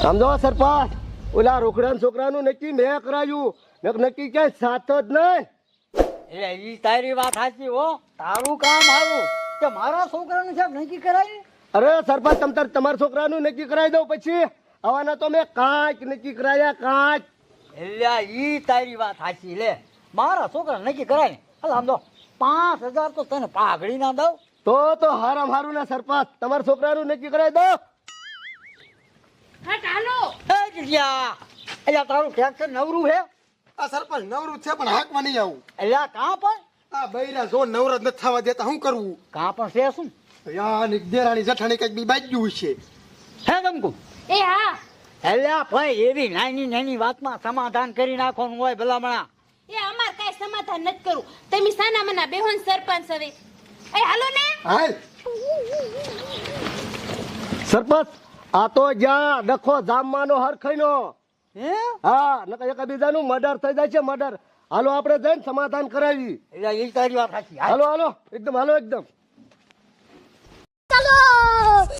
સમજો સરપંચ, ઓલા રોકડા છોકરાનું નક્કી મેં કરાયું, નક્કી ક્યાંય સાથ જ નહીં. એટલે ઈ તારી વાત સાચી હો, તારું કામ સારું કે મારા છોકરાનું સાહેબ નક્કી કરાય. અરે સરપંચ, તમારા છોકરાનું નક્કી કરાવી દઉં પછી આવાના તો મેં કાંઈક નક્કી કરાયા કાંઈક. એટલે ઈ તારી વાત સાચી. લે મારા છોકરા નક્કી કરાય. હાલ સમજો 5000 તો તને પાઘડી ના દઉં. તો હારામ હારું ને સરપંચ, તમારા છોકરાનું નક્કી કરાવી દો. હટ હાલો. એ જીયા, એટલે તારું ટ્રેક્ટર નવરું હે? આ સરપંચ નવરું છે પણ હાકમાં નહીં આવું. એટલે કાં પણ આ બૈરા જો નવરત નથી થવા દેતા, શું કરવું? કાં પણ છે શું યા દેરાણી જેઠાણી કઈક બી બાજ્યું છે. હે ગમકુ? એ હા. એટલે ભાઈ એવી નાની નાની વાતમાં સમાધાન કરી નાખવાનું હોય ભલામણા. એ અમાર કાઈ સમાધાન નથી કરું. તમે સાના મના બેહોન સરપંચ હવે. એ હાલો ને. હાલ સરપંચ, આ તો જ્યાં ડખો જામવાનો હરખાઈનો. હે હા, નકર એકબીજાનું મર્ડર થઈ જાય છે, મર્ડર. હાલો આપણે જઈને સમાધાન કરાવી. એટલે ઈ તારી વાત સાચી. હાલો હાલો એકદમ, હાલો એકદમ. ચાલો.